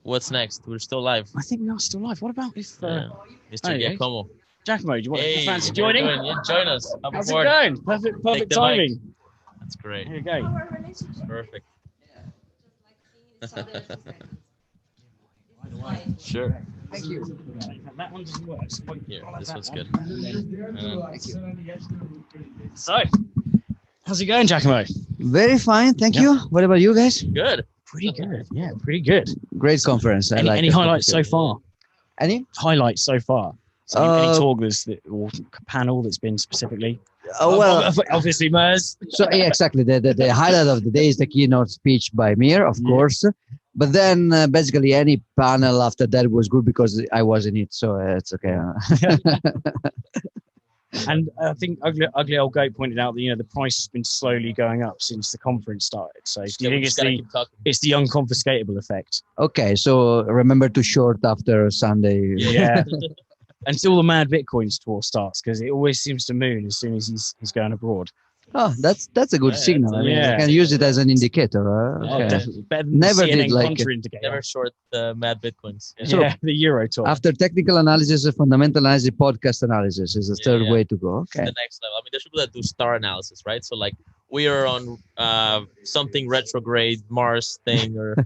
What's next? We're still live. I think we are still live. What about if Mr. Giacomo? Giacomo, do you want to Hey, fancy how you joining? doing? Yeah, join us. Hop How's it aboard. going? Take Perfect the mic. timing. That's great. Here we go. Perfect. Sure. Thank you. That one doesn't work. So Here, this one's good. So, how's it going, Giacomo? Very fine, thank you. What about you guys? Good. Pretty good. Yeah, pretty good. Great conference. Any highlights so far? Any? Highlights so far. So any talk or panel that's been specifically? Well, Obviously MERS. so yeah, exactly. The highlight of the day is the keynote speech by Mir, of course. But then basically any panel after that was good because I was in it, so it's okay. And I think Ugly Old Goat pointed out that the price has been slowly going up since the conference started. So do you think it's the unconfiscatable effect? Okay, so remember to short after Sunday. Yeah. Until the Mad Bitcoins tour starts, because it always seems to moon as soon as he's going abroad. Oh, that's a good signal. I mean, you can use it as an indicator. Okay. Definitely. Better than Never CNN did like indicator. Never short the Mad Bitcoins. So, the Euro talk. After technical analysis, fundamental analysis, podcast analysis is the third way to go. Okay. The next level. I mean, there's people that do star analysis, right? So like we are on something retrograde Mars thing, or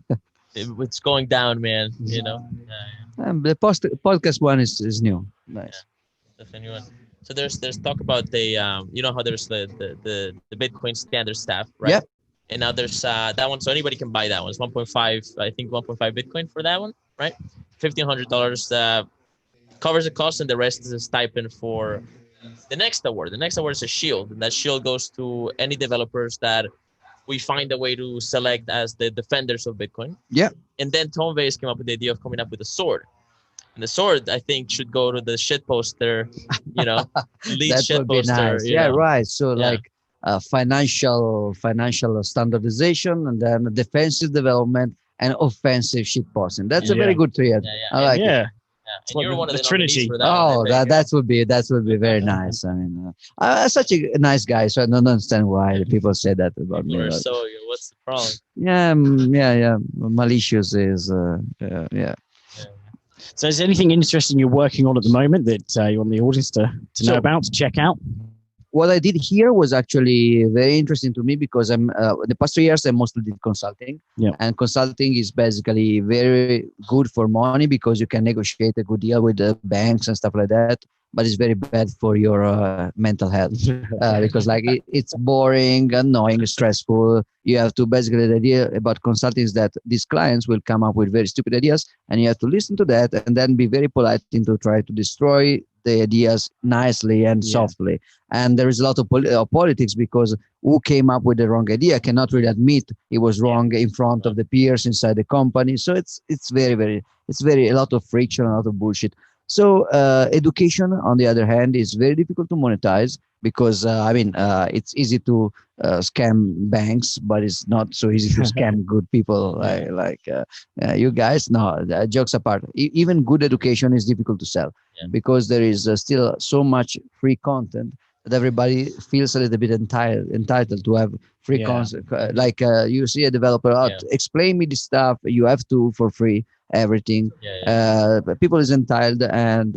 it's going down, man. The podcast one is new. Nice. Yeah, that's a new one. So there's talk about the how there's the Bitcoin standard staff, right? Yep. And now there's that one, so anybody can buy that one. It's 1.5, I think 1.5 Bitcoin for that one, right? $1,500 covers the cost, and the rest is a stipend for the next award. The next award is a shield, and that shield goes to any developers that we find a way to select as the defenders of Bitcoin. Yeah. And then Tom Vase came up with the idea of coming up with a sword. And the sword, I think, should go to the shit poster, lead that shit would be poster. nice. Yeah, right. So like financial standardization, and then defensive development and offensive shit posting. That's a very good triad. I like it. Yeah. And you're one of the Trinity. For that that would be very nice. I mean, I'm such a nice guy, so I don't understand why people say that about me. So what's the problem? Yeah. Malicious is So is there anything interesting you're working on at the moment that you want the audience to know about, to check out? What I did here was actually very interesting to me because the past 3 years I mostly did consulting. Yeah. And consulting is basically very good for money because you can negotiate a good deal with the banks and stuff like that. But it's very bad for your mental health because it's boring, annoying, stressful. You have to basically, the idea about consulting is that these clients will come up with very stupid ideas, and you have to listen to that and then be very polite to try to destroy the ideas nicely and softly. And there is a lot of politics because who came up with the wrong idea cannot really admit it was wrong in front of the peers inside the company. So it's a lot of friction, a lot of bullshit. So education, on the other hand, is very difficult to monetize because it's easy to scam banks, but it's not so easy to scam good people like you guys. No, jokes apart. Even good education is difficult to sell because there is still so much free content that everybody feels a little bit entitled to have free content. You see a developer, explain me this stuff. You have to for free. Everything people is entitled, and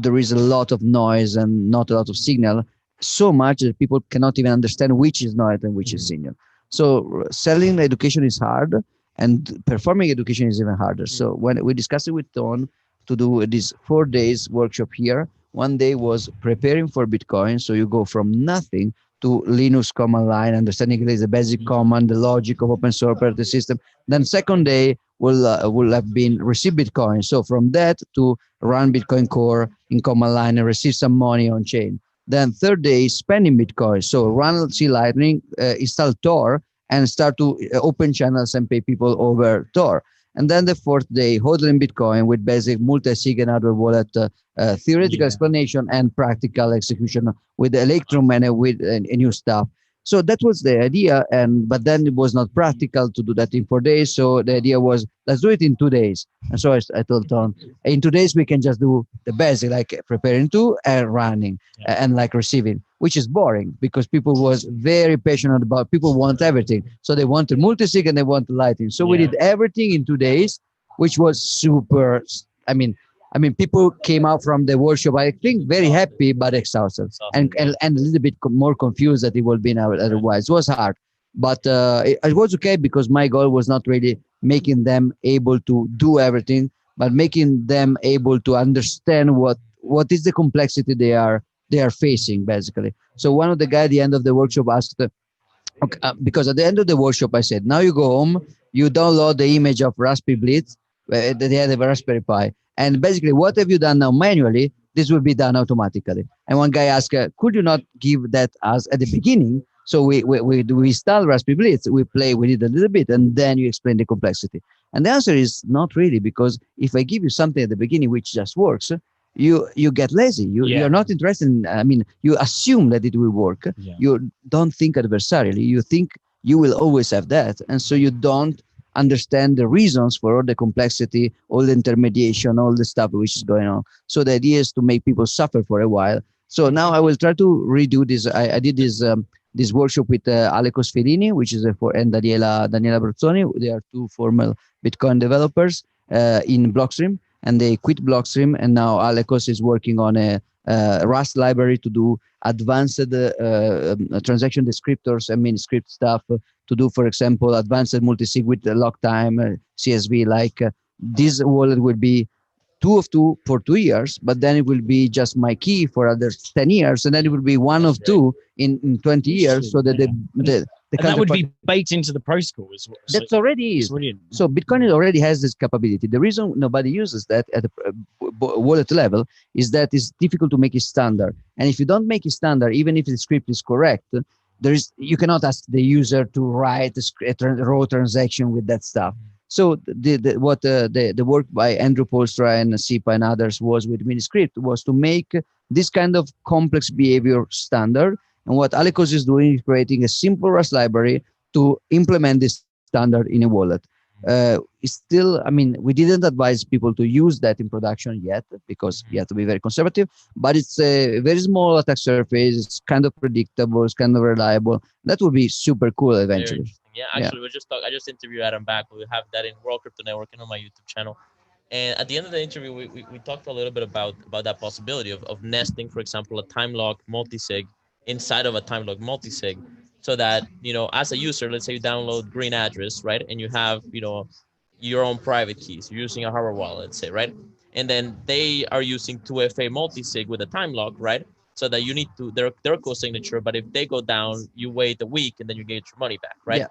there is a lot of noise and not a lot of signal, so much that people cannot even understand which is noise and which is signal. So selling education is hard, and performing education is even harder. So when we discussed it with Ton to do this 4 days workshop here, one day was preparing for Bitcoin. So you go from nothing to Linux command line, understanding the basic command, the logic of open source operating system. Then second day will have been receive Bitcoin. So from that to run Bitcoin core in command line and receive some money on chain. Then third day is spending Bitcoin. So run C Lightning, install Tor, and start to open channels and pay people over Tor. And then the fourth day, hodling Bitcoin with basic multi-sig and hardware wallet theoretical explanation and practical execution with Electrum and with new stuff. So that was the idea, but then it was not practical to do that in 4 days. So the idea was, let's do it in 2 days. And so I told Tom, in 2 days we can just do the basic, like preparing to and running and like receiving, which is boring because people was very passionate about. People want everything, so they wanted multisig and they wanted Lightning. So we did everything in 2 days. which was super. I mean, people came out from the workshop, I think, very happy but exhausted, and a little bit more confused that it would be otherwise. It was hard, but it was okay because my goal was not really making them able to do everything, but making them able to understand what is the complexity they are facing basically. So one of the guys at the end of the workshop asked, okay, because at the end of the workshop, I said, now you go home, you download the image of Raspberry Blitz, they had a Raspberry Pi. And basically, what have you done now manually? This will be done automatically. And one guy asked, could you not give that us at the beginning? So we install Raspberry Blitz, we play with it a little bit, and then you explain the complexity. And the answer is not really, because if I give you something at the beginning which just works, you get lazy. You're not interested in, you assume that it will work. Yeah. You don't think adversarially. You think you will always have that. And so you don't understand the reasons for all the complexity, all the intermediation, all the stuff which is going on. So the idea is to make people suffer for a while. So now I will try to redo this. I did this workshop with Alekos Fellini, which is and Daniela Bruzzoni. They are two former Bitcoin developers in Blockstream, and they quit Blockstream, and now Alekos is working on a Rust library to do advanced transaction descriptors and mini-script stuff, to do, for example, advanced multi-sig with lock time, CSV. This wallet will be 2 of 2 for 2 years, but then it will be just my key for other 10 years, and then it will be 1 of 2 in 20 years, so that and that would be baked into the protocol as well. That's already is. Brilliant. So Bitcoin already has this capability. The reason nobody uses that at the wallet level is that it's difficult to make it standard. And if you don't make it standard, even if the script is correct, you cannot ask the user to write a raw transaction with that stuff. So the work by Andrew Poelstra and SIPA and others was with Miniscript was to make this kind of complex behavior standard. And what Alekos is doing is creating a simple Rust library to implement this standard in a wallet. It's still, we didn't advise people to use that in production yet, because you have to be very conservative, but it's a very small attack surface. It's kind of predictable. It's kind of reliable. That would be super cool eventually. Yeah, actually, I just interviewed Adam back. We have that in World Crypto Network and on my YouTube channel. And at the end of the interview, we talked a little bit about that possibility of nesting, for example, a time lock multisig inside of a time lock multisig, so that, as a user, let's say you download Green Address, right? And you have, your own private keys. You're using a hardware wallet, let's say, right? And then they are using 2FA multisig with a time lock, right? So that you need to, their co-signature, but if they go down, you wait a week and then you get your money back, right? Yeah.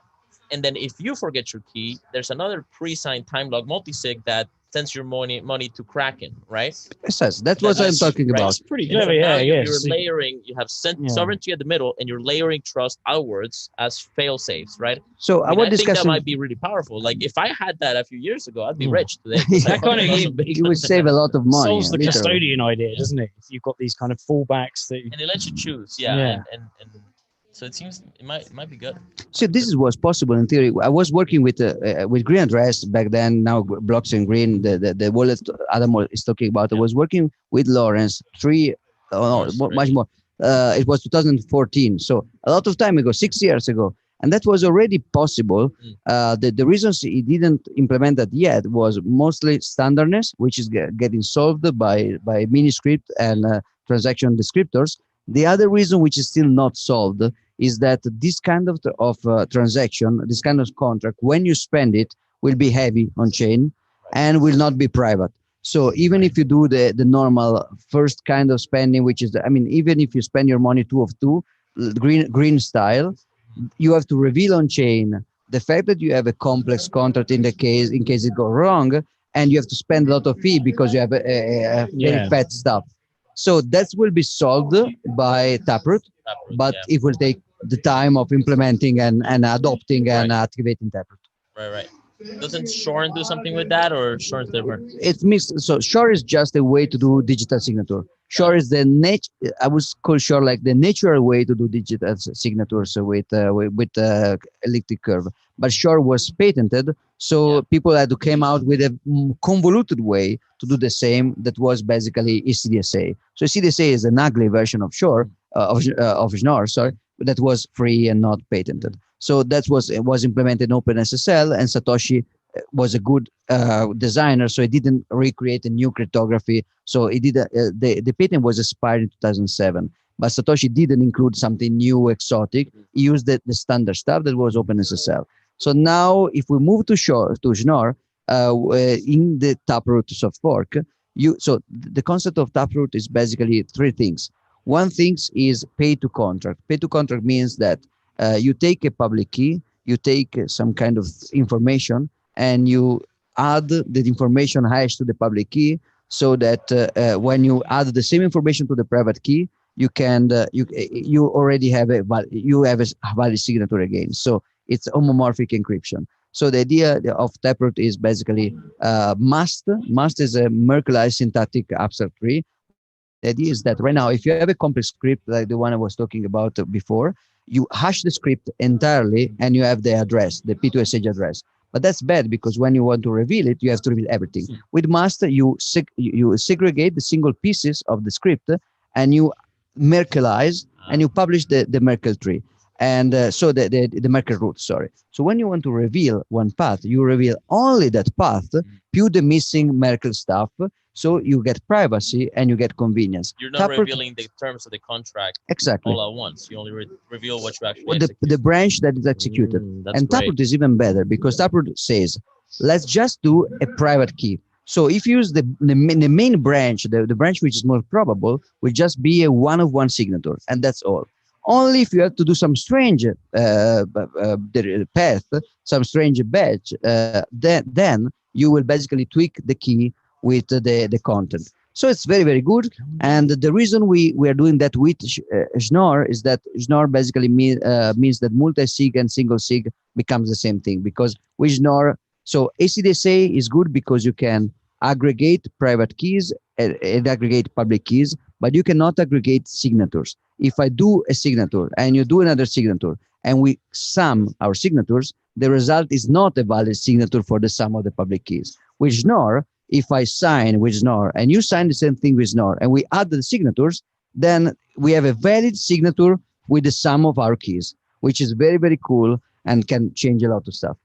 And then if you forget your key, there's another pre-signed time lock multisig that sends your money to Kraken, right? Yes, that's what I'm talking about. That's pretty clever, yeah. You're layering, you have sovereignty at the middle, and you're layering trust outwards as fail-safes, right? So I think that might be really powerful. Like, if I had that a few years ago, I'd be rich today. That kind of you would save a lot of money. Solves the custodian idea, doesn't it? If you've got these kind of fallbacks that, and it lets you choose, and so it seems it might be good. So this was possible in theory. I was working with Green Address back then. Now Blockchain Green, the wallet Adam is talking about. I was working with Lawrence much more. It was 2014, so a lot of time ago, 6 years ago, and that was already possible. The reasons he didn't implement that yet was mostly standardness, which is getting solved by Miniscript and transaction descriptors. The other reason, which is still not solved, is that this kind of transaction, this kind of contract, when you spend it, will be heavy on chain and will not be private. So even if you do the normal first kind of spending, which is, even if you spend your money 2 of 2, green style, you have to reveal on chain the fact that you have a complex contract in case it goes wrong, and you have to spend a lot of fee because you have a very fat stuff. So that will be solved by Taproot, but it will take the time of implementing and adopting and activating Taproot. Right. Doesn't Shorn do something with that, or Shorn's different? It's mixed. So Shore is just a way to do digital signature. Shore is I would call Shore like the natural way to do digital signatures with elliptic curve. But Shore was patented, so people had to come out with a convoluted way to do the same. That was basically ECDSA. So CDSA is an ugly version of Shore of Schnorr, that was free and not patented. So that was implemented in OpenSSL, and Satoshi was a good designer, so he didn't recreate a new cryptography. So he did the patent was expired in 2007, but Satoshi didn't include something new, exotic. He used the standard stuff that was OpenSSL. So now, if we move to Schnorr, in the Taproot soft fork, so the concept of Taproot is basically three things. One thing is pay to contract. Pay to contract means that you take a public key, you take some kind of information, and you add the information hash to the public key, so that when you add the same information to the private key, you can you already have a valid signature again. So it's homomorphic encryption. So the idea of Taproot is basically must. Must is a Merkleized syntactic abstract tree. The idea is that right now, if you have a complex script like the one I was talking about before, you hash the script entirely and you have the address, the P2SH address. But that's bad, because when you want to reveal it, you have to reveal everything. With must, you segregate the single pieces of the script and you Merkleize and you publish the Merkle tree. And so the Merkle root, sorry. So when you want to reveal one path, you reveal only that path, pure the missing Merkle stuff. So you get privacy and you get convenience. You're not revealing the terms of the contract exactly all at once. You only reveal what you actually the branch that is executed. And Taproot is even better, because Taproot says, let's just do a private key. So if you use the main branch, the branch which is more probable, will just be a one-of-one signature, and that's all. Only if you have to do some strange path, some strange badge, then you will basically tweak the key with the content. So it's very, very good. And the reason we are doing that with Schnorr is that Schnorr basically means that multi-sig and single sig becomes the same thing, because with Schnorr, so ACDSA is good because you can aggregate private keys and aggregate public keys, but you cannot aggregate signatures. If I do a signature and you do another signature and we sum our signatures, the result is not a valid signature for the sum of the public keys. With Schnorr, if I sign with Schnorr and you sign the same thing with Schnorr and we add the signatures, then we have a valid signature with the sum of our keys, which is very, very cool and can change a lot of stuff.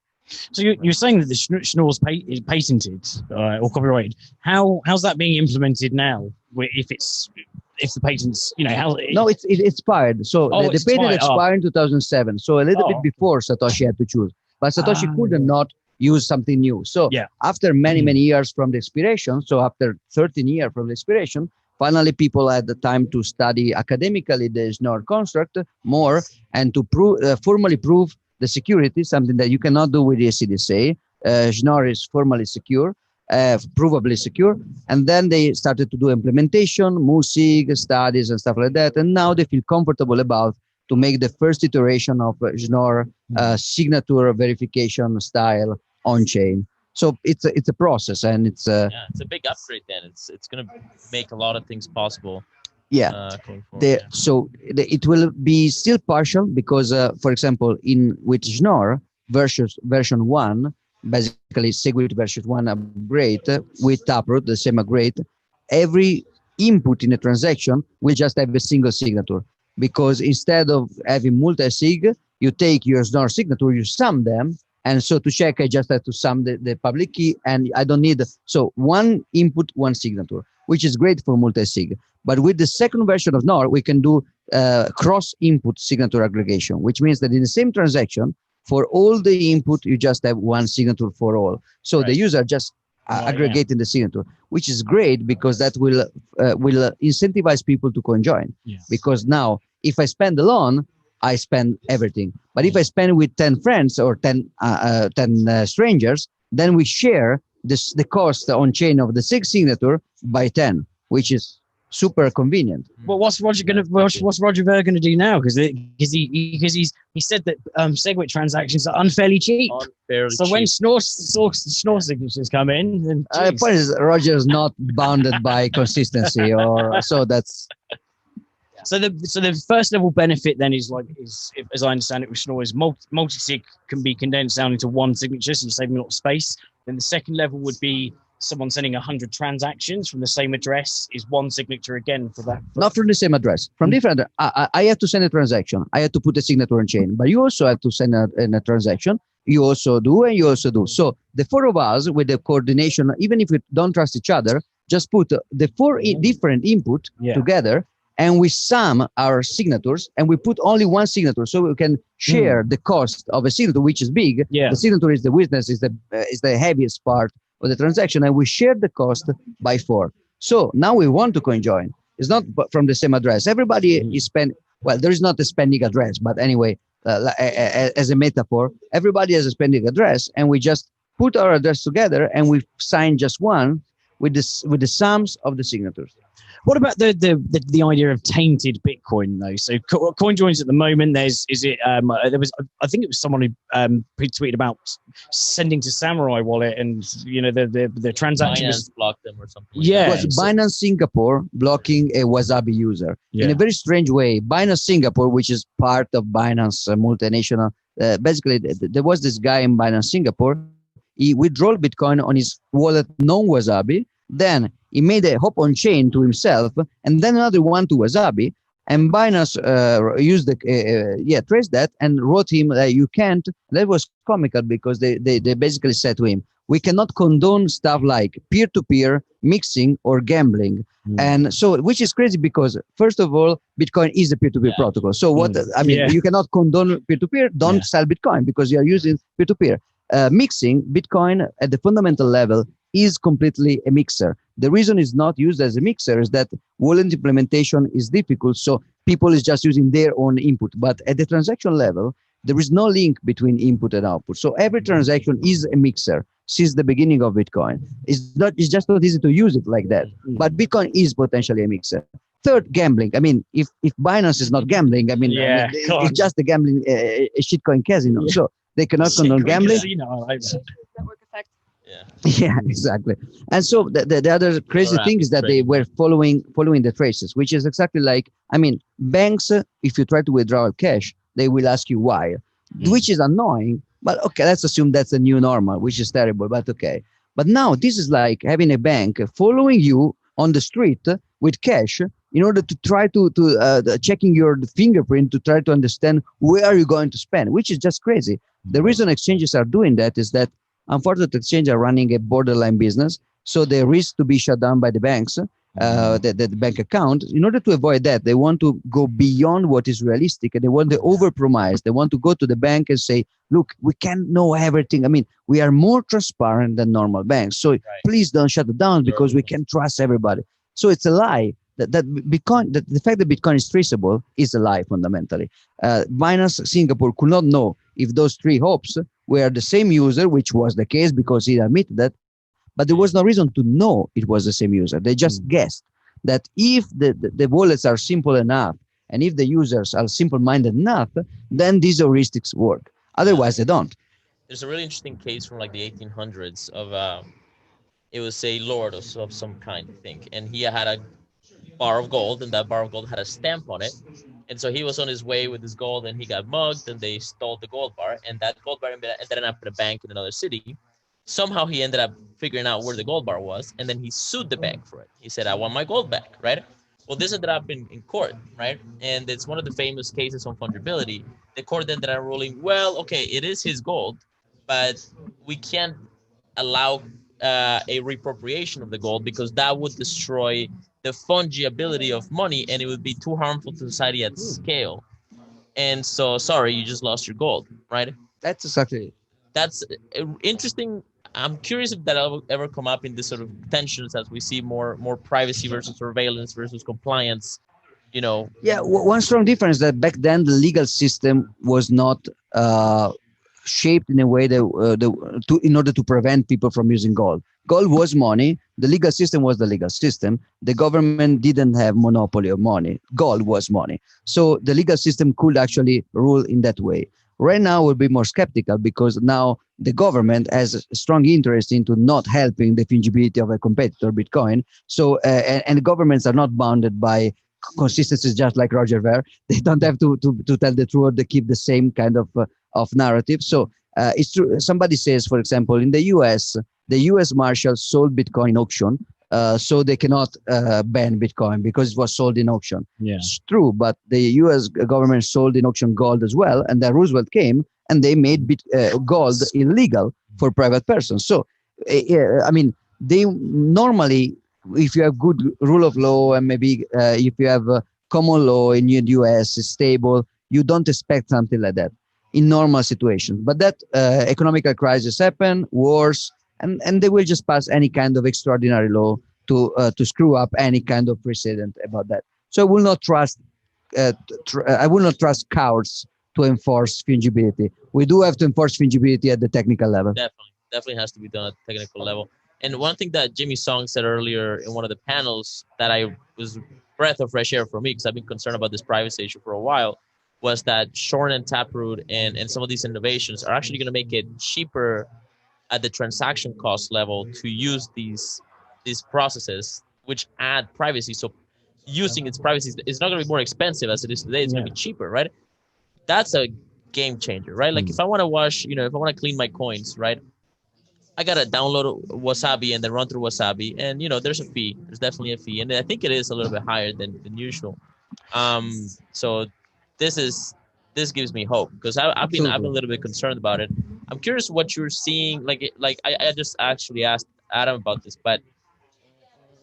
So you're saying that the Schnorr's is patented or copyrighted. How's that being implemented now? If the patents, No, it's expired. So the patent expired in 2007. So a little bit before Satoshi had to choose, but Satoshi could not use something new. So after many years from the expiration, so after 13 years from the expiration, finally people had the time to study academically the Schnorr construct more and to formally prove the security, something that you cannot do with the CDSA. Schnorr is formally secure, provably secure. And then they started to do implementation, MUSIG, studies and stuff like that. And now they feel comfortable about to make the first iteration of Schnorr signature verification style on chain. So it's a process, and it's a big upgrade. Then it's going to make a lot of things possible. So it will be still partial because, for example, with Schnorr version 1, basically Segwit version 1 upgrade with Taproot, the same upgrade, every input in a transaction will just have a single signature, because instead of having multi-sig, you take your Schnorr signature, you sum them, and so to check, I just have to sum the public key, and I don't need, so one input, one signature, which is great for multi-sig. But with the second version of Schnorr, we can do cross-input signature aggregation, which means that in the same transaction, for all the input, you just have one signature for all. So the user just aggregating the signature, which is great because that will incentivize people to conjoin. Because now, if I spend alone, I spend everything. But if I spend with 10 friends or 10 strangers, then we share the cost on chain of the SIG signature by 10, which is super convenient. Well, what's Roger Ver gonna do now? Because he said that Segwit transactions are unfairly cheap. So when Schnorr signatures come in, then Roger's not bounded by consistency, or so that's. So the first level benefit then is as I understand it with Schnorr, is multi-sig can be condensed down into one signature, so you're saving a lot of space. Then the second level would be someone sending 100 transactions from the same address is one signature again for that. Not from the same address, from different. I have to send a transaction. I have to put a signature on chain, but you also have to send a transaction. you also do, and you also do. So the four of us with the coordination, even if we don't trust each other, just put the four different input together, and we sum our signatures, and we put only one signature, so we can share the cost of a signature, which is big. The signature is the witness, is the heaviest part of the transaction, and we share the cost by four. So now we want to conjoin. It's not from the same address. Everybody is spending. Well, there is not a spending address, but anyway, as a metaphor, everybody has a spending address, and we just put our address together, and we sign just one with the sums of the signatures. What about the idea of tainted Bitcoin though? So coin joins at the moment, there was, I think it was someone who tweeted about sending to Samurai Wallet, and the transaction Binance blocked them or something. It was Binance Singapore blocking a Wasabi user in a very strange way. Binance Singapore, which is part of Binance multinational, basically there was this guy in Binance Singapore. He withdrew Bitcoin on his wallet non-Wasabi. Then he made a hop on chain to himself, and then another one to Wasabi. And Binance used traced that and wrote him that you can't. That was comical because they basically said to him, we cannot condone stuff like peer-to-peer mixing or gambling. And so, which is crazy because first of all, Bitcoin is a peer-to-peer protocol. So you cannot condone peer-to-peer. Don't sell Bitcoin because you are using peer-to-peer. Mixing Bitcoin at the fundamental level is completely a mixer. The reason it's not used as a mixer is that wallet implementation is difficult, so people is just using their own input. But at the transaction level, there is no link between input and output. So every transaction is a mixer since the beginning of Bitcoin. It's just not easy to use it like that. But Bitcoin is potentially a mixer. Third, gambling. I mean, if Binance is not gambling, it's just a gambling a shitcoin casino. So they cannot condone gambling. Network effect. Yeah, exactly. And so the other crazy thing is that they were following the traces, which is exactly like, banks, if you try to withdraw cash, they will ask you why, which is annoying. But okay, let's assume that's the new normal, which is terrible, but okay. But now this is like having a bank following you on the street with cash in order to try to checking your fingerprint to try to understand where are you going to spend, which is just crazy. The reason exchanges are doing that is that unfortunately exchanges are running a borderline business, so they risk to be shut down by the banks, the bank account. In order to avoid that, they want to go beyond what is realistic, and they want to overpromise. They want to go to the bank and say, look, we can't know everything. We are more transparent than normal banks, so please don't shut it down because we can't trust everybody. So it's a lie. That Bitcoin, the fact that Bitcoin is traceable is a lie fundamentally. Binance Singapore could not know if those three hops were the same user, which was the case because he admitted that, but there was no reason to know it was the same user. They just guessed that if the wallets are simple enough and if the users are simple-minded enough, then these heuristics work. Otherwise, they don't. There's a really interesting case from like the 1800s of it was a lord of some kind, I think, and he had a bar of gold, and that bar of gold had a stamp on it. And so he was on his way with his gold, and he got mugged, and they stole the gold bar, and that gold bar ended up in a bank in another city. Somehow he ended up figuring out where the gold bar was, and then he sued the bank for it. He said, I want my gold back, right? Well, this ended up in court, right? And it's one of the famous cases on fungibility. The court ended up ruling, well, okay, it is his gold, but we can't allow a reappropriation of the gold because that would destroy the fungibility of money, and it would be too harmful to society at scale. And so, sorry, you just lost your gold, right? That's exactly it. That's interesting. I'm curious if that will ever come up in this sort of tensions as we see more privacy versus surveillance versus compliance. Yeah, one strong difference that back then the legal system was not shaped in a way that in order to prevent people from using gold. Gold was money. The legal system was the legal system. The government didn't have monopoly of money. Gold was money. So the legal system could actually rule in that way. Right now, we'll be more skeptical because now the government has a strong interest into not helping the fungibility of a competitor, Bitcoin. So, and the governments are not bounded by consistencies, just like Roger Ver. They don't have to tell the truth. They keep the same kind of narrative. So it's true. Somebody says, for example, in the US, the US Marshals sold Bitcoin in auction. So they cannot ban Bitcoin because it was sold in auction. Yeah. It's true, but the U.S. government sold in auction gold as well. And then Roosevelt came and they made gold illegal for private persons. So, I mean, they normally, if you have good rule of law and maybe if you have common law in the US is stable, you don't expect something like that in normal situations. But that economical crisis happen, wars, and they will just pass any kind of extraordinary law to screw up any kind of precedent about that. So I will not trust I will not trust courts to enforce fungibility. We do have to enforce fungibility at the technical level. Definitely has to be done at the technical level. And one thing that Jimmy Song said earlier in one of the panels that I was breath of fresh air for me, because I've been concerned about this privacy issue for a while, was that Shorn and Taproot and some of these innovations are actually going to make it cheaper at the transaction cost level to use these processes, which add privacy. So using its privacy is not going to be more expensive as it is today. It's going to be cheaper, right? That's a game changer, right? Like if I want to wash, if I want to clean my coins, right? I gotta download Wasabi and then run through Wasabi, and there's a fee. There's definitely a fee, and I think it is a little bit higher than usual. So this is this gives me hope because I've been a little bit concerned about it. I'm curious what you're seeing. Like I just actually asked Adam about this, but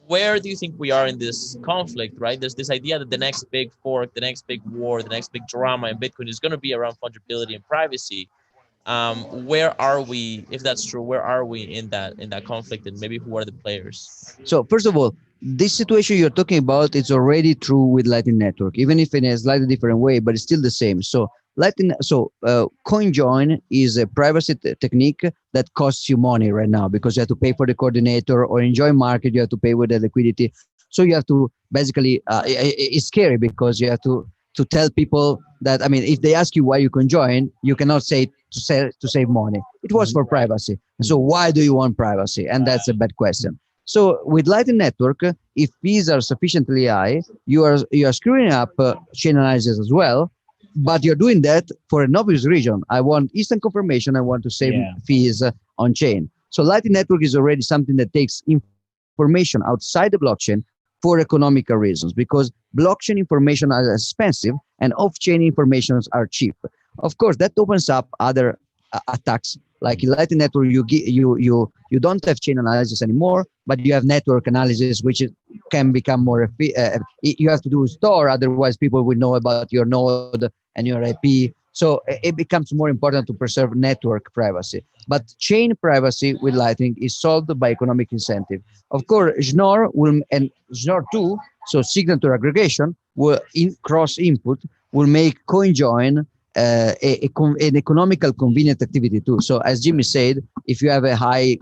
where do you think we are in this conflict? Right, there's this idea that the next big fork, the next big war, the next big drama in Bitcoin is going to be around fungibility and privacy. Where are we, if that's true, where are we in that conflict, and maybe who are the players? So first of all, this situation you're talking about is already true with Lightning Network, even if in a slightly different way, but it's still the same. So CoinJoin is a privacy technique that costs you money right now because you have to pay for the coordinator, or in Join Market you have to pay with the liquidity. So you have to basically it's scary because you have to tell people that, I mean, if they ask you why you can join, you cannot say to save money. It was for privacy. So why do you want privacy? And that's a bad question. So with Lightning Network, if fees are sufficiently high, you are screwing up chain analysis as well, but you're doing that for an obvious reason. I want instant confirmation. I want to save fees on chain. So Lightning Network is already something that takes information outside the blockchain for economical reasons, because blockchain information are expensive and off-chain informations are cheap. Of course, that opens up other attacks. Like in Lightning Network, you don't have chain analysis anymore, but you have network analysis, which can become more. You have to do store, otherwise people will know about your node and your IP. So it becomes more important to preserve network privacy. But chain privacy with Lightning is solved by economic incentive. Of course, Schnorr and Schnorr 2, so signature aggregation, will in cross input will make CoinJoin an economical convenient activity too. So as Jimmy said, if you have a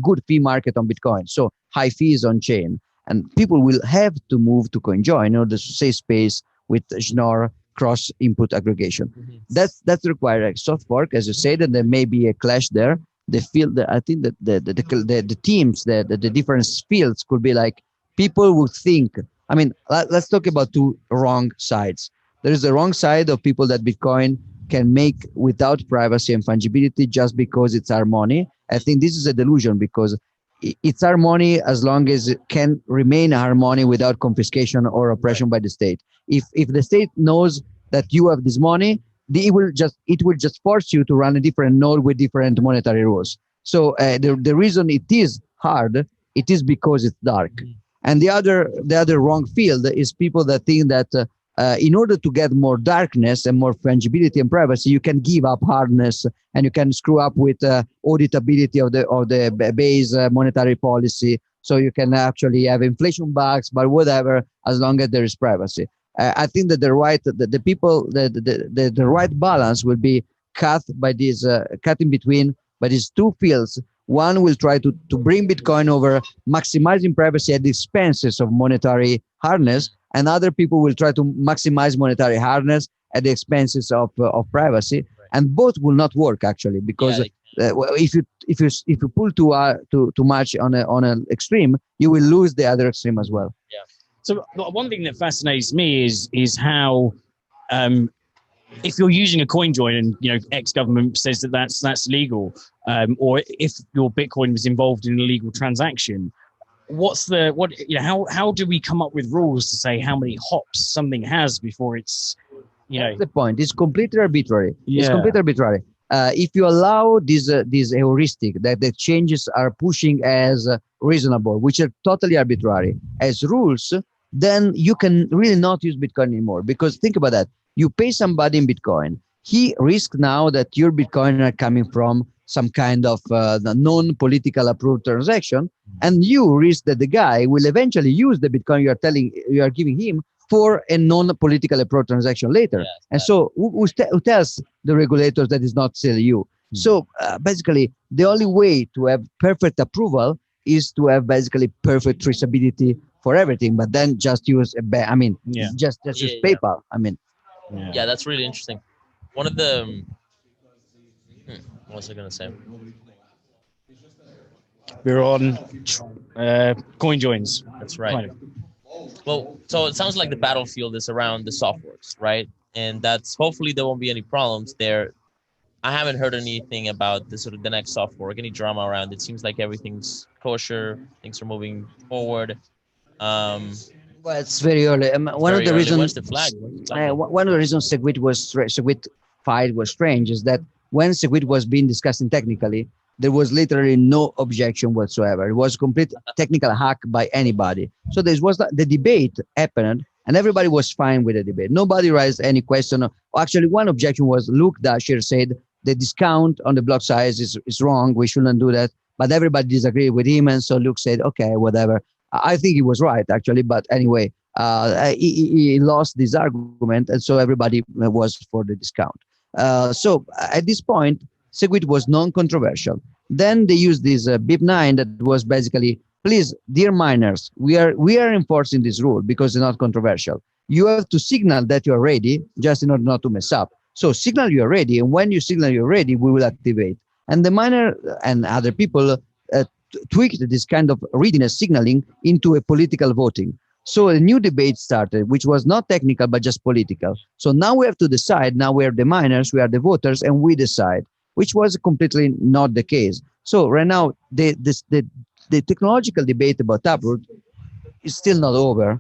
good fee market on Bitcoin, so high fees on chain, and people will have to move to CoinJoin in order to save space with Schnorr cross input aggregation. That's required a soft fork, as you said, and there may be a clash there. I think that the teams, the different fields could be like, people would think, I mean, let's talk about two wrong sides. There is the wrong side of people that Bitcoin can make without privacy and fungibility just because it's our money. I think this is a delusion, because it's our money as long as it can remain our money without confiscation or oppression by the state. If the state knows that you have this money, it will just force you to run a different node with different monetary rules. So the reason it is hard, it is because it's dark. And the other wrong field is people that think that in order to get more darkness and more fungibility and privacy, you can give up hardness and you can screw up with auditability of the base monetary policy. So you can actually have inflation bugs, but whatever, as long as there is privacy. I think that the right balance will be cut in between by these two fields. One will try to bring Bitcoin over maximizing privacy at the expenses of monetary hardness, and other people will try to maximize monetary hardness at the expenses of privacy. And both will not work, actually, because if you pull too much on an extreme, you will lose the other extreme as well. Yeah. So one thing that fascinates me is how if you're using a coin join and X government says that that's legal, or if your Bitcoin was involved in an illegal transaction, how do we come up with rules to say how many hops something has before it's That's the point. It's completely arbitrary. It's completely arbitrary. if you allow this heuristic that the changes are pushing as reasonable, which are totally arbitrary, as rules, then you can really not use Bitcoin anymore. Because think about that. You pay somebody in Bitcoin. He risks now that your Bitcoin are coming from some kind of non-political approved transaction, and you risk that the guy will eventually use the Bitcoin you are giving him for a non-political approved transaction later. Yes, and so who tells the regulators that is not still you? So basically, the only way to have perfect approval is to have basically perfect traceability for everything. But then just use just use yeah. PayPal. I mean, Yeah, that's really interesting. One of the what was I gonna say? We're on coin joins. That's right. Kind of. Well, so it sounds like the battlefield is around the softwares, right? And that's hopefully there won't be any problems there. I haven't heard anything about the sort of the next soft fork, any drama around it. Seems like everything's kosher, things are moving forward. Um, well, it's very early. it's One of very the early. reasons Where's the flag? Where's the flag? one of the reasons Segwit fight was strange is that when Segwit was being discussing technically, there was literally no objection whatsoever. It was complete technical hack by anybody. So this was the debate happened, and everybody was fine with the debate. Nobody raised any question. Actually, one objection was Luke Dasher said the discount on the block size is wrong. We shouldn't do that. But everybody disagreed with him, and so Luke said, "Okay, whatever." I think he was right actually, but anyway, he lost this argument, and so everybody was for the discount. So at this point, Segwit was non-controversial. Then they used this BIP9 that was basically, please, dear miners, we are enforcing this rule because it's not controversial. You have to signal that you are ready, just in order not to mess up. So signal you are ready, and when you signal you're ready, we will activate. And the miner and other people tweaked this kind of readiness signaling into a political voting. So a new debate started, which was not technical, but just political. So now we have to decide. Now we are the miners, we are the voters, and we decide, which was completely not the case. So right now, the technological debate about Taproot is still not over,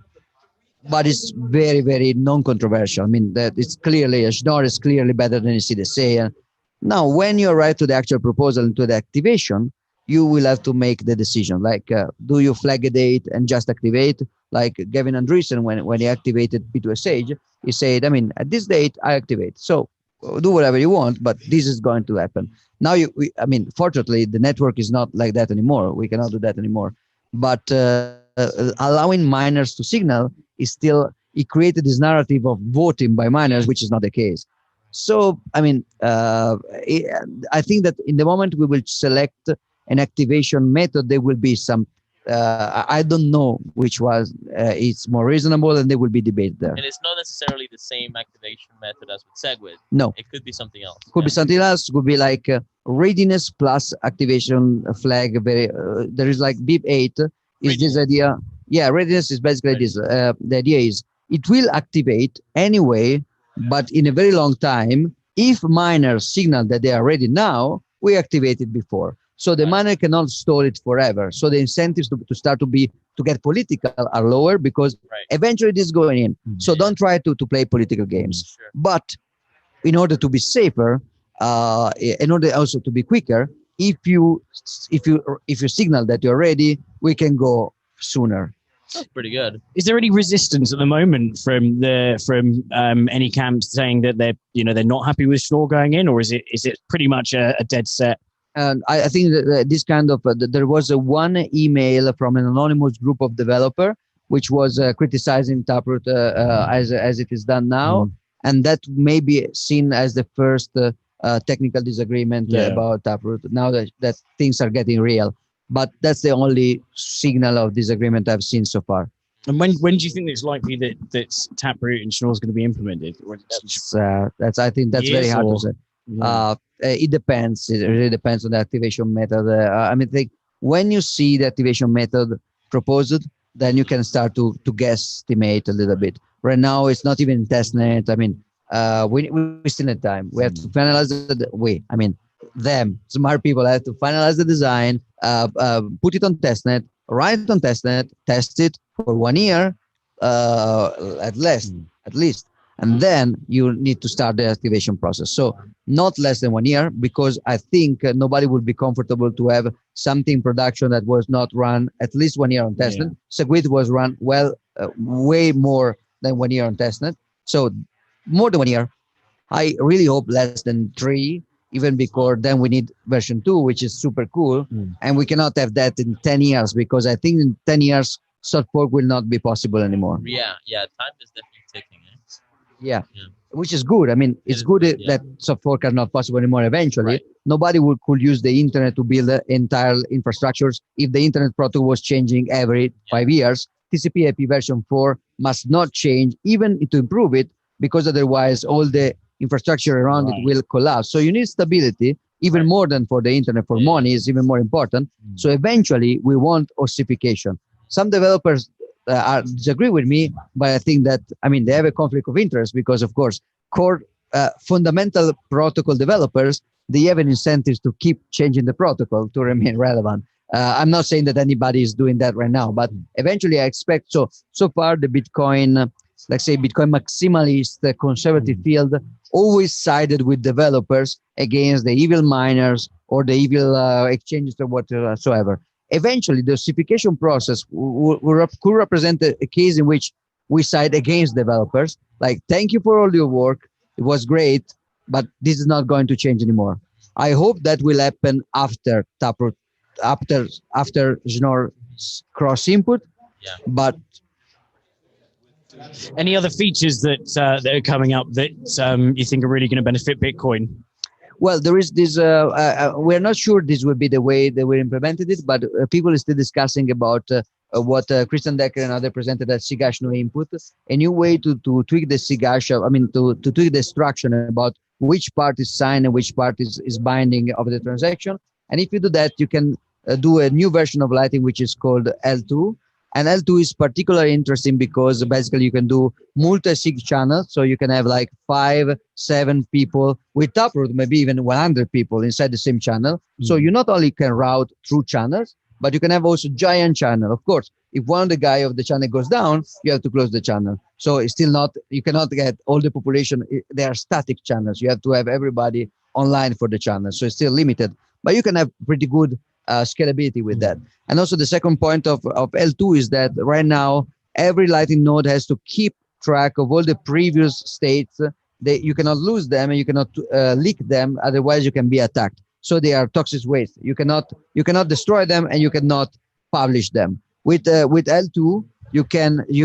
but it's very, very non-controversial. I mean, that it's clearly, a Schnorr is clearly better than a CDSA. And now, when you arrive to the actual proposal and to the activation, you will have to make the decision. Like, do you flag a date and just activate? Like Gavin Andreessen, when he activated P2SH, he said, I mean, at this date, I activate. So do whatever you want, but this is going to happen. Now, fortunately, the network is not like that anymore. We cannot do that anymore. But allowing miners to signal is still, it created this narrative of voting by miners, which is not the case. So, I mean, I think that in the moment we will select an activation method, there will be some, I don't know which was, it's more reasonable, and there will be debate there. And it's not necessarily the same activation method as with Segwit. No. It could be something else. Could be something else. Could be like readiness plus activation flag. There is like BIP8 is Readiness. this idea. Yeah, readiness is basically this. The idea is it will activate anyway, but in a very long time. If miners signal that they are ready now, we activate it before. So the miner cannot store it forever. So the incentives to get political are lower because eventually this is going in. So don't try to play political games. Sure. But in order to be safer, in order also to be quicker, if you signal that you're ready, we can go sooner. That's pretty good. Is there any resistance at the moment from any camps saying that they're not happy with Schnorr going in, or is it pretty much a dead set? And I think that this kind of there was one email from an anonymous group of developer which was criticizing Taproot as it is done now, and that may be seen as the first technical disagreement about Taproot. Now that things are getting real, but that's the only signal of disagreement I've seen so far. And when do you think it's likely that Taproot and Schnorr is going to be implemented? That's I think that's very hard to say. Yeah. It depends. It really depends on the activation method. I think when you see the activation method proposed, then you can start to guesstimate a little bit. Right now, it's not even testnet. I mean, we still have time. We have to finalize them smart people have to finalize the design, put it on testnet, write it on testnet, test it for 1 year, at least. and then you need to start the activation process. So not less than 1 year, because I think nobody would be comfortable to have something in production that was not run at least 1 year on testnet. Segwit was run way more than 1 year on testnet. So more than 1 year. I really hope less than 3, even because then we need version 2, which is super cool. And we cannot have that in 10 years, because I think in 10 years, soft fork will not be possible anymore. Yeah, time is definitely ticking. Yeah. Yeah. Which is good. I mean, it's good that soft fork are not possible anymore eventually. Right. Nobody could use the internet to build entire infrastructures. If the internet protocol was changing every 5 years, TCP/IP version 4 must not change, even to improve it, because otherwise all the infrastructure around it will collapse. So you need stability, even more than for the internet. For money is even more important. So eventually we want ossification. Some developers disagree with me, but I think that, I mean, they have a conflict of interest, because of course core fundamental protocol developers, they have an incentive to keep changing the protocol to remain relevant. I'm not saying that anybody is doing that right now, but eventually I expect so far the Bitcoin, let's say Bitcoin maximalist conservative field always sided with developers against the evil miners or the evil exchanges or whatsoever. Eventually, the ossification process could represent a case in which we side against developers. Like, thank you for all your work. It was great, but this is not going to change anymore. I hope that will happen after Taproot, after Schnorr cross input. Yeah. But any other features that are coming up that you think are really going to benefit Bitcoin? Well, there is this. We're not sure this will be the way they will implemented it, but people are still discussing about what Christian Decker and others presented as SIGASH no input, a new way to tweak the SIGASH. I mean, to tweak the instruction about which part is signed and which part is binding of the transaction. And if you do that, you can do a new version of Lightning, which is called L2. And L2 is particularly interesting because basically you can do multi-sig channels. So you can have like 5, 7 people with Taproot, maybe even 100 people inside the same channel. So you not only can route through channels, but you can have also giant channel. Of course, if one of the guy of the channel goes down, you have to close the channel. So it's still not, you cannot get all the population. They are static channels. You have to have everybody online for the channel. So it's still limited, but you can have pretty good scalability with that. And also the second point of L2 is that right now, every Lightning node has to keep track of all the previous states. You cannot lose them and you cannot leak them. Otherwise, you can be attacked. So they are toxic waste. You cannot destroy them and you cannot publish them. With L2, you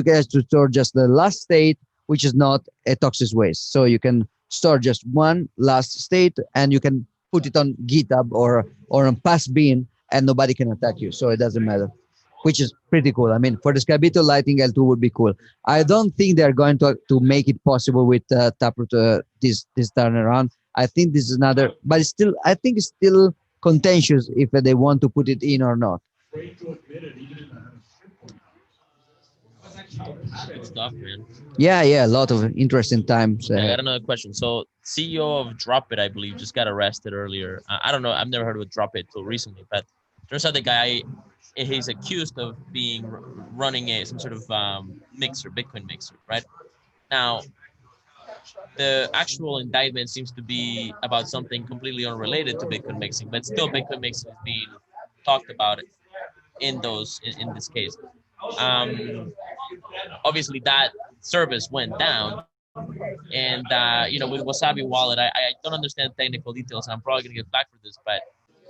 get to store just the last state, which is not a toxic waste. So you can store just one last state and you can put it on GitHub or on Passbean and nobody can attack you. So it doesn't matter, which is pretty cool. I mean, for the scalability, Lightning L2 would be cool. I don't think they're going to make it possible with Taproot this turnaround. I think this is another, but I think it's still contentious if they want to put it in or not. Good stuff, man. Yeah, a lot of interesting times. I got another question. So, CEO of Dropit, I believe, just got arrested earlier. I don't know. I've never heard of Dropit till recently, but turns out the guy, he's accused of running some sort of Bitcoin mixer, right? Now, the actual indictment seems to be about something completely unrelated to Bitcoin mixing, but still Bitcoin mixing is being talked about in this case. Obviously, that service went down. And with Wasabi Wallet, I don't understand technical details. I'm probably gonna get back for this,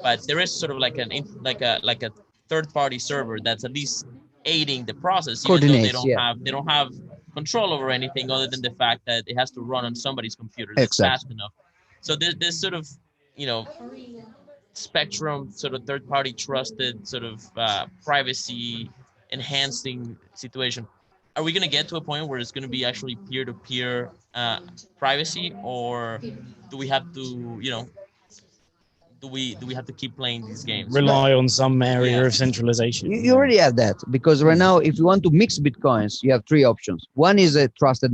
but there is sort of like a third party server that's at least aiding the process, even though they don't have control over anything other than the fact that it has to run on somebody's computer that's fast enough. So this sort of spectrum sort of third party trusted sort of privacy enhancing situation. Are we going to get to a point where it's going to be actually peer-to-peer privacy, or do we have to, do we have to keep playing these games? Rely on some area of centralization. You already have that, because right now, if you want to mix Bitcoins, you have 3 options. One is a trusted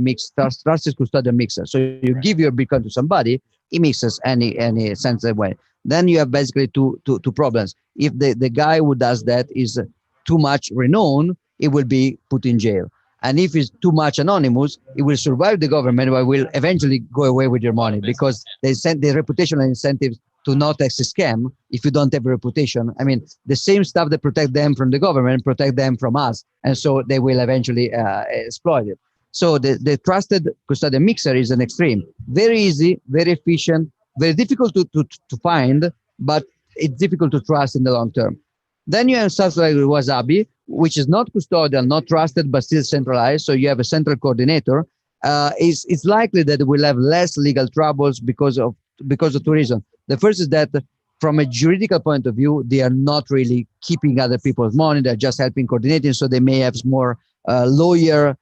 custodian mixer. So you give your Bitcoin to somebody, he mixes any sensitive way. Then you have basically two problems. If the guy who does that is too much renowned, it will be put in jail. And if it's too much anonymous, it will survive the government, but will eventually go away with your money because they send the reputational incentives to not tax a scam if you don't have a reputation. I mean, the same stuff that protect them from the government protect them from us, and so they will eventually exploit it. So the trusted custodian mixer is an extreme. Very easy, very efficient, very difficult to find, but it's difficult to trust in the long term. Then you have stuff like Wasabi, which is not custodial, not trusted, but still centralized. So you have a central coordinator. It's likely that we'll have less legal troubles because of two reasons. The first is that from a juridical point of view, they are not really keeping other people's money. They're just helping coordinating. So they may have more lawyer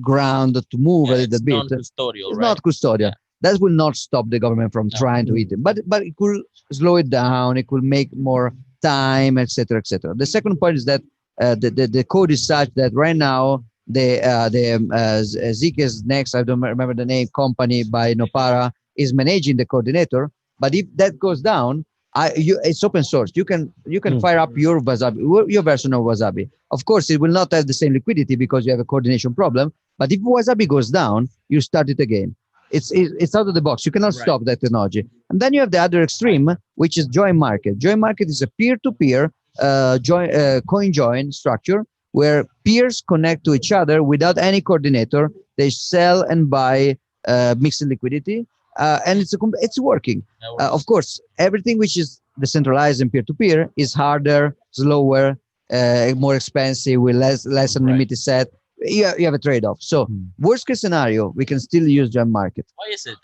ground to move a little bit. Non-custodial, it's right? not custodial. Yeah. That will not stop the government from trying to eat it, but it could slow it down. It could make more time, etc., etc. The second point is that the code is such that right now the Zca's next, I don't remember the name, company by Nopara is managing the coordinator. But if that goes down, it's open source. You can fire up your Wasabi, your version of Wasabi. Of course, it will not have the same liquidity because you have a coordination problem. But if Wasabi goes down, you start it again. It's out of the box. You cannot stop that technology. And then you have the other extreme, which is join market. Join market is a peer-to-peer coin join structure where peers connect to each other without any coordinator. They sell and buy mixed liquidity, and it's working. Of course, everything which is decentralized and peer-to-peer is harder, slower, more expensive with less unlimited set. You have a trade-off. So worst case scenario, we can still use join market. Why is it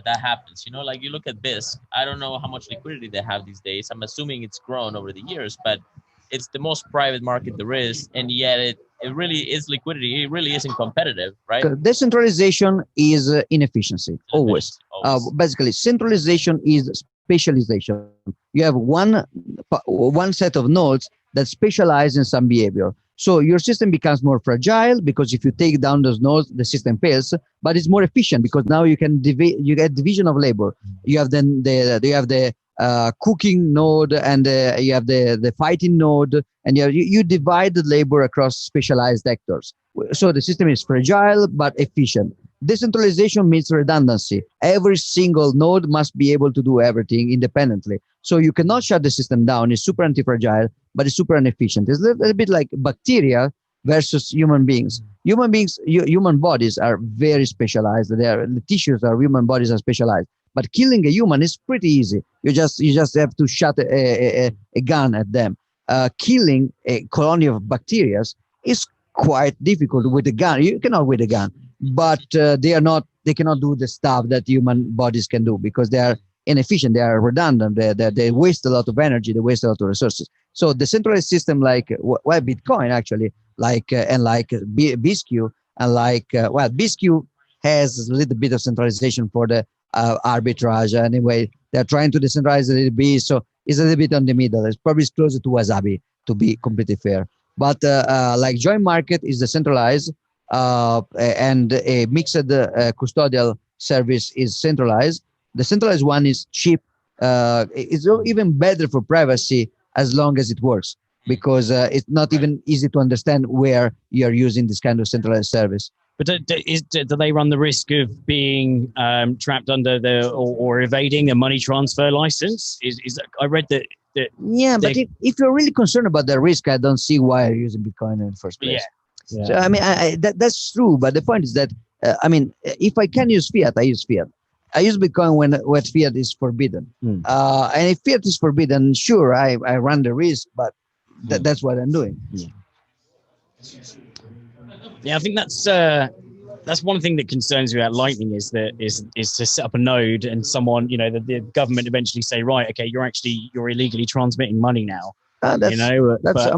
that happens? You know, like you look at BISC, I don't know how much liquidity they have these days. I'm assuming it's grown over the years, but it's the most private market there is, and yet it really is liquidity. It really isn't competitive, right? Decentralization is inefficiency, always. Basically, centralization is specialization. You have one set of nodes that specialize in some behavior. So your system becomes more fragile because if you take down those nodes, the system fails. But it's more efficient because now you get division of labor. You have the cooking node, and you have the fighting node, and you divide the labor across specialized actors. So the system is fragile but efficient. Decentralization means redundancy. Every single node must be able to do everything independently. So you cannot shut the system down. It's super anti-fragile, but it's super inefficient. It's a little bit like bacteria versus human beings. Human bodies are very specialized. The tissues of human bodies are specialized. But killing a human is pretty easy. You just have to shut a gun at them. Killing a colony of bacteria is quite difficult with a gun. You cannot with a gun, but they cannot do the stuff that human bodies can do because they are inefficient. They are redundant. They waste a lot of energy. They waste a lot of resources. So the centralized system like Bitcoin actually, and BISQ, and BISQ has a little bit of centralization for the arbitrage. Anyway, they're trying to decentralize a little bit, so it's a little bit on the middle. It's probably closer to Wasabi, to be completely fair. But like joint market is decentralized, and a mixed custodial service is centralized. The centralized one is cheap. It's even better for privacy as long as it works, because it's not even easy to understand where you're using this kind of centralized service. But do they run the risk of being trapped under or evading a money transfer license? I read that. Yeah, but if you're really concerned about the risk, I don't see why you're using Bitcoin in the first place. Yeah. So I mean, that's true. But the point is that if I can use fiat, I use fiat. I use Bitcoin when fiat is forbidden. And if fiat is forbidden, sure, I run the risk, but that's what I'm doing. Yeah, I think that's one thing that concerns me about Lightning is to set up a node and someone, the government eventually say, right, okay, you're illegally transmitting money now. I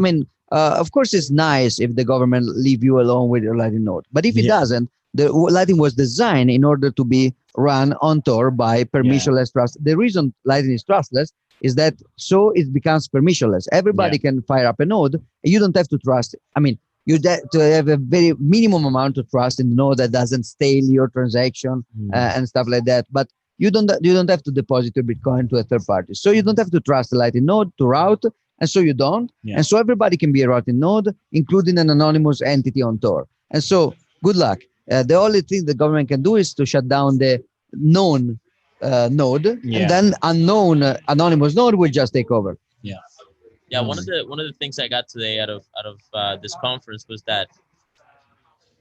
mean, of course, it's nice if the government leave you alone with your Lightning node, but if it doesn't, the Lightning was designed in order to be run on Tor by permissionless trust. The reason Lightning is trustless is that so it becomes permissionless. Everybody can fire up a node, and you don't have to trust it. I mean, you have to have a very minimum amount of trust in the node that doesn't stale your transaction and stuff like that. But you don't have to deposit your Bitcoin to a third party. So you don't have to trust the Lightning node to route, and so you don't. And so everybody can be a routing node, including an anonymous entity on Tor. And so, good luck. The only thing the government can do is to shut down the known node, and then unknown anonymous node will just take over. Yeah, one of the things I got today out of this conference was that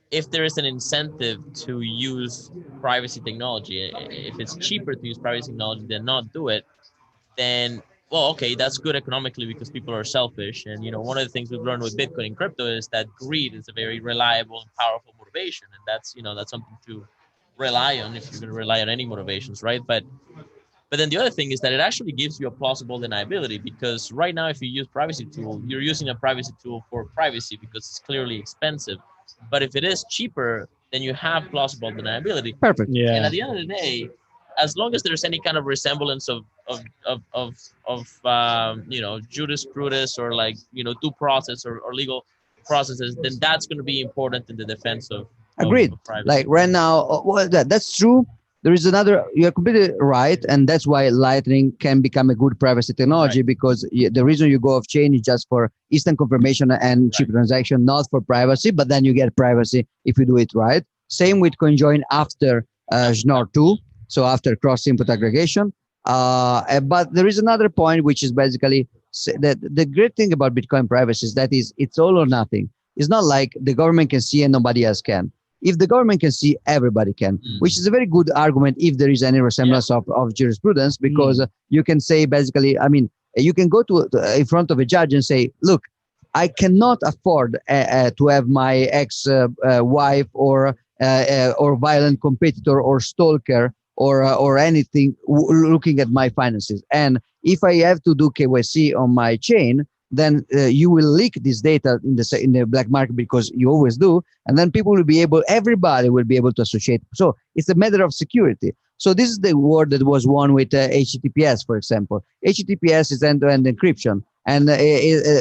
if there is an incentive to use privacy technology, if it's cheaper to use privacy technology than not do it, then well, okay, that's good economically because people are selfish. And one of the things we've learned with Bitcoin and crypto is that greed is a very reliable and powerful motivation, and that's something to rely on if you're going to rely on any motivations, right? But then the other thing is that it actually gives you a plausible deniability because right now, if you use privacy tool, you're using a privacy tool for privacy because it's clearly expensive. But if it is cheaper, then you have plausible deniability. Perfect. And at the end of the day, as long as there's any kind of resemblance of jurisprudence or like due process or legal processes, then that's going to be important in the defense of Agreed. privacy. Like right now, well, that's true. There is another. You're completely right, and that's why Lightning can become a good privacy technology Right. because the reason you go off chain is just for instant confirmation and cheap Right. transaction, not for privacy. But then you get privacy if you do it right. Same with CoinJoin after Schnorr 2, so after cross input aggregation. But there is another point, which is basically that the great thing about Bitcoin privacy is that it's all or nothing. It's not like the government can see and nobody else can. If the government can see, everybody can, which is a very good argument if there is any resemblance of jurisprudence, because you can say basically, I mean, you can go to in front of a judge and say, look, I cannot afford to have my ex-wife or violent competitor or stalker or anything looking at my finances. And if I have to do KYC on my chain, then you will leak this data in the black market because you always do, and then everybody will be able to associate. So it's a matter of security. So this is the word that was won with HTTPS, for example. HTTPS is end-to-end encryption, and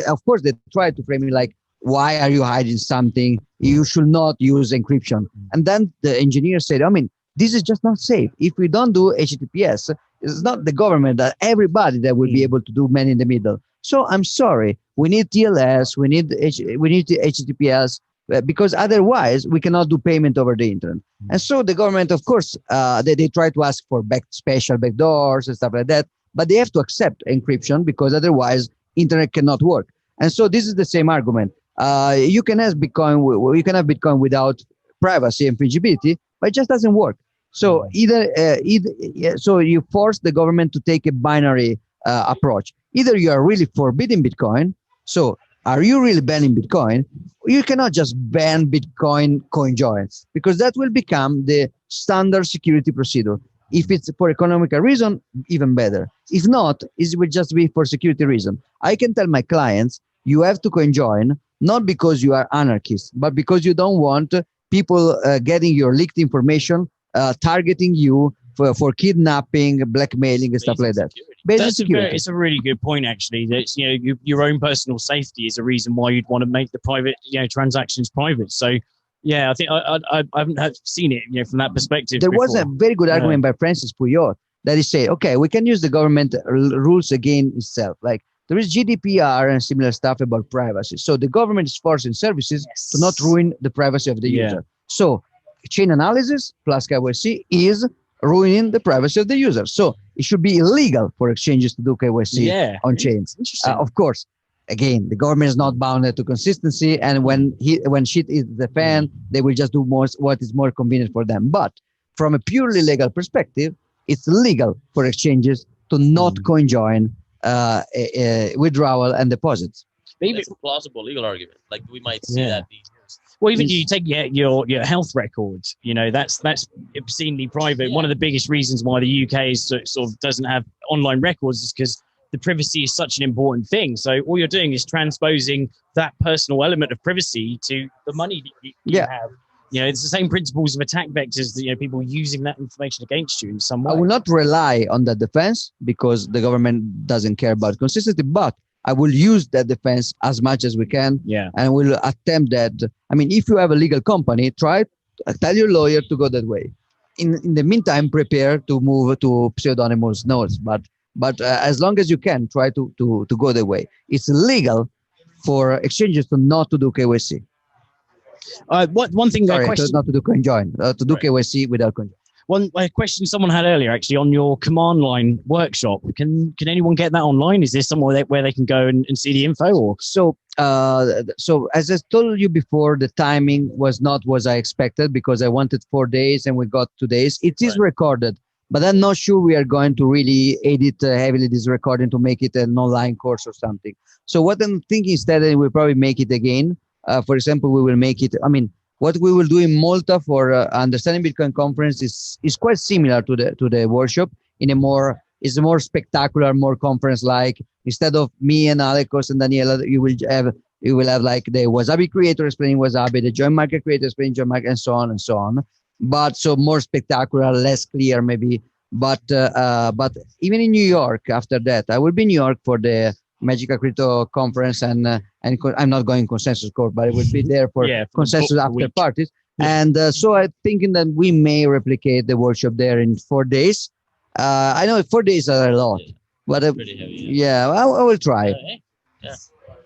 of course they try to frame it like, why are you hiding something? You should not use encryption. And then the engineer said, I mean, this is just not safe. If we don't do HTTPS, it's not the government, that everybody that will be able to do man in the middle. So I'm sorry, we need TLS, we need HTTPS, because otherwise we cannot do payment over the internet. And so the government, of course, they try to ask for special backdoors and stuff like that, but they have to accept encryption because otherwise internet cannot work. And so this is the same argument. You can have Bitcoin without privacy and fungibility, but it just doesn't work. So so you force the government to take a binary approach. Either you are really forbidding Bitcoin. So are you really banning Bitcoin? You cannot just ban Bitcoin CoinJoins because that will become the standard security procedure. If it's for economical reason, even better. If not, it will just be for security reason. I can tell my clients, you have to CoinJoin, not because you are anarchists, but because you don't want people getting your leaked information, targeting you for kidnapping, blackmailing, and stuff like that. It's a really good point, actually. That's your own personal safety is a reason why you'd want to make the private transactions private. So yeah, I think I haven't seen it from that perspective. There was a very good argument by Francis Puyol that he said, okay, we can use the government rules against itself. Like there is GDPR and similar stuff about privacy. So the government is forcing services to not ruin the privacy of the user. So chain analysis plus KYC is ruining the privacy of the user. So it should be illegal for exchanges to do KYC on chains. Of course, again, the government is not bounded to consistency, and when shit is the fan, they will just do what is more convenient for them. But from a purely legal perspective, it's legal for exchanges to not CoinJoin withdrawal and deposits. It's a plausible legal argument. Like we might see that being used. Well, even you take your health records, that's obscenely private. Yeah. One of the biggest reasons why the UK sort of doesn't have online records is because the privacy is such an important thing. So all you're doing is transposing that personal element of privacy to the money that you have. It's the same principles of attack vectors that people using that information against you in some way. I will not rely on that defense because the government doesn't care about consistency, but I will use that defense as much as we can. Yeah. And we'll attempt that. I mean, if you have a legal company, tell your lawyer to go that way. In the meantime, prepare to move to pseudonymous nodes. But as long as you can, try to go that way. It's illegal for exchanges to not to do KYC. One thing, Sorry, question. not to do conjoin, to do KYC without conjoin. One question someone had earlier, actually, on your command line workshop. Can anyone get that online? Is there somewhere where they can go and see the info? Or so as I told you before, the timing was not what I expected because I wanted 4 days and we got 2 days. It is recorded, but I'm not sure we are going to really edit heavily this recording to make it an online course or something. So what I'm thinking instead, we'll probably make it again. For example, we will make it. I mean, what we will do in Malta for Understanding Bitcoin conference is quite similar to the workshop. In a more spectacular, more conference like. Instead of me and Alekos and Daniela, you will have like the Wasabi creator explaining Wasabi, the joint market creator explaining joint market, and so on and so on. But so more spectacular, less clear maybe. But even in New York after that, I will be in New York for the Magical Crypto conference and I'm not going consensus course, but I will be there for consensus after parties. Yeah. And so I'm thinking that we may replicate the workshop there in 4 days. I know 4 days are a lot, but pretty heavy, yeah, I will try.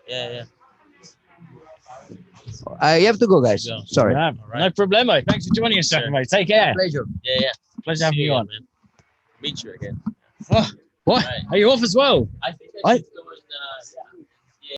Yeah. I have to go, guys. Go. Sorry. Right. No problemo. Thanks for joining us, Giacomo. Take care. Pleasure. Yeah. Pleasure having you on. Man. Meet you again. Oh, what? Right. Are you off as well? I think I